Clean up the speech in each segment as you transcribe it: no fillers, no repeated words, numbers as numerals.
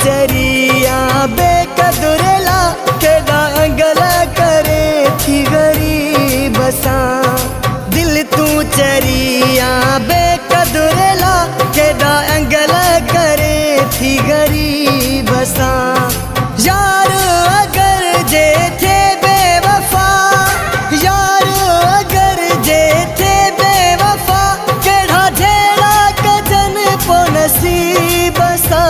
चरिया बेकदुरेला केड़ा अंगला करे थी गरीब सा। दिल तू चरिया बेकदुरेला केड़ा अंगला करे थी गरीब सा। यार अगर जे थे बेवफा, यार अगर जे थे बेवफा केड़ा झेड़ा कजन पो नसीब सा।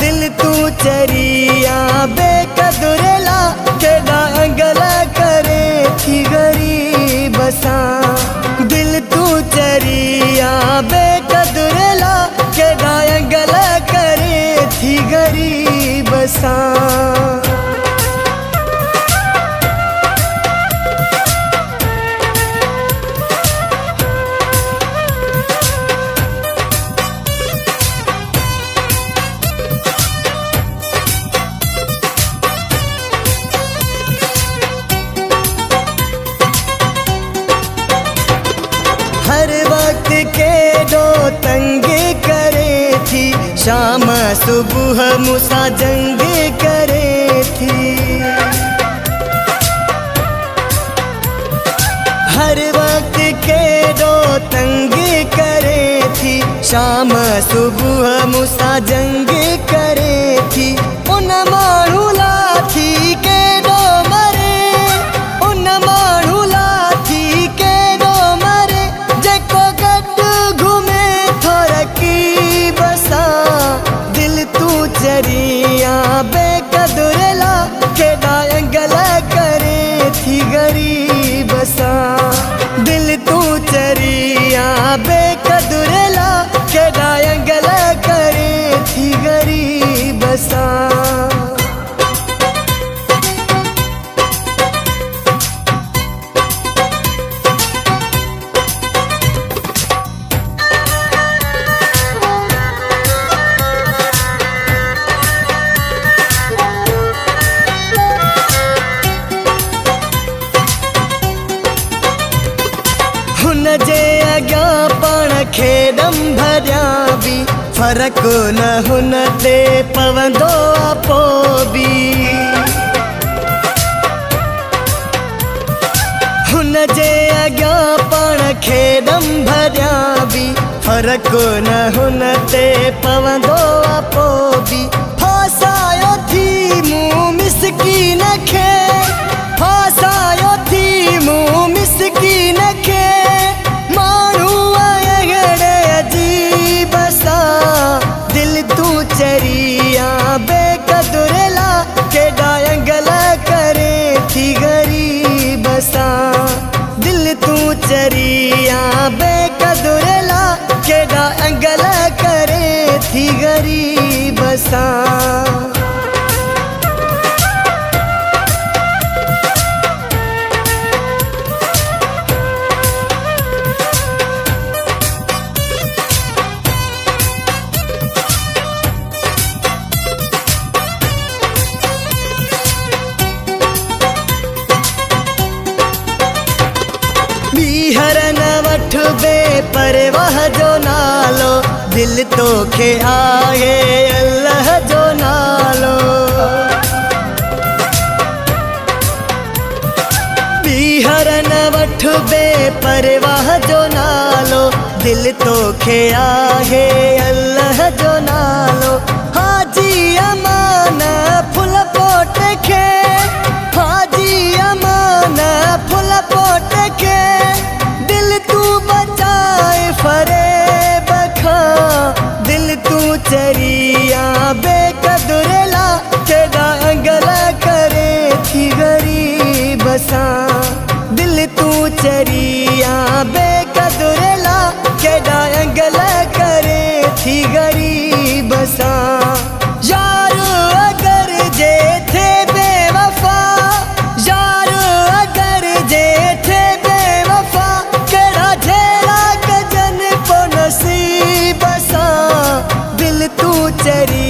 दिल तू चरिया बेकदुरेला केड़ा अंगला करे थी गरीब सा। दिल तू चरिया बेकदुरेला केड़ा अंगला करे थी गरीब सा। हर वक्त के दो तंग करे थी, शाम सुबह मुसा जंग करे थी। हर वक्त के दो तंग करे थी, शाम सुबह मुसा जंग करे थी। उन मानू लाथी के दो मरे, उन मानू लाथी के दो मरे जेको गट घूमे थोरकी बसा। दिल तू चरिया बेकदुरेला केड़ा अंगला करे थी गरीब सा। दिल तू चरिया बेकदुरेला केड़ा अंगला करे थी गरीब सा। हुन जे अग्या पाण खेडम भरिया भी फर्क न हुन ते पवंदो आपो भी। हुन जे अग्या पाण खेडम भरिया भी फर्क न हुन ते पवंदो आपो भी। फासायो थी मूं मिसकीन खे, फासायो थी मूं मिसकीन खे। दिल तू चरिया बेकदुरेला केड़ा अंगला करे थी गरीब सा। दिल तू चरिया बेकदुरेला केड़ा अंगला करे थी गरीब सा। ॿीहर न वठ बे परवाह जो नालो, दिल तोखे आहे अल्लाह जो नालो। ॿीहर न वठ बे परवाह जो नालो, दिल तोखे आहे अल्लाह जो नालो। हाजी अमान फुल पोट खे, हाजी अमान फुल पोट खे। दिल तू बचाए फरेब खा, दिल तू चरिया बेकदुरेला केड़ा अंगला करे थी गरीब सा। दिल तू चरिया बेकदुरेला केड़ा अंगला करे थी गरीब सा। यार अगर जे थे बेवफा, यार अगर जे थे बेवफा केड़ा झेड़ा कजन पो नसीब सा। दिल तू चरिया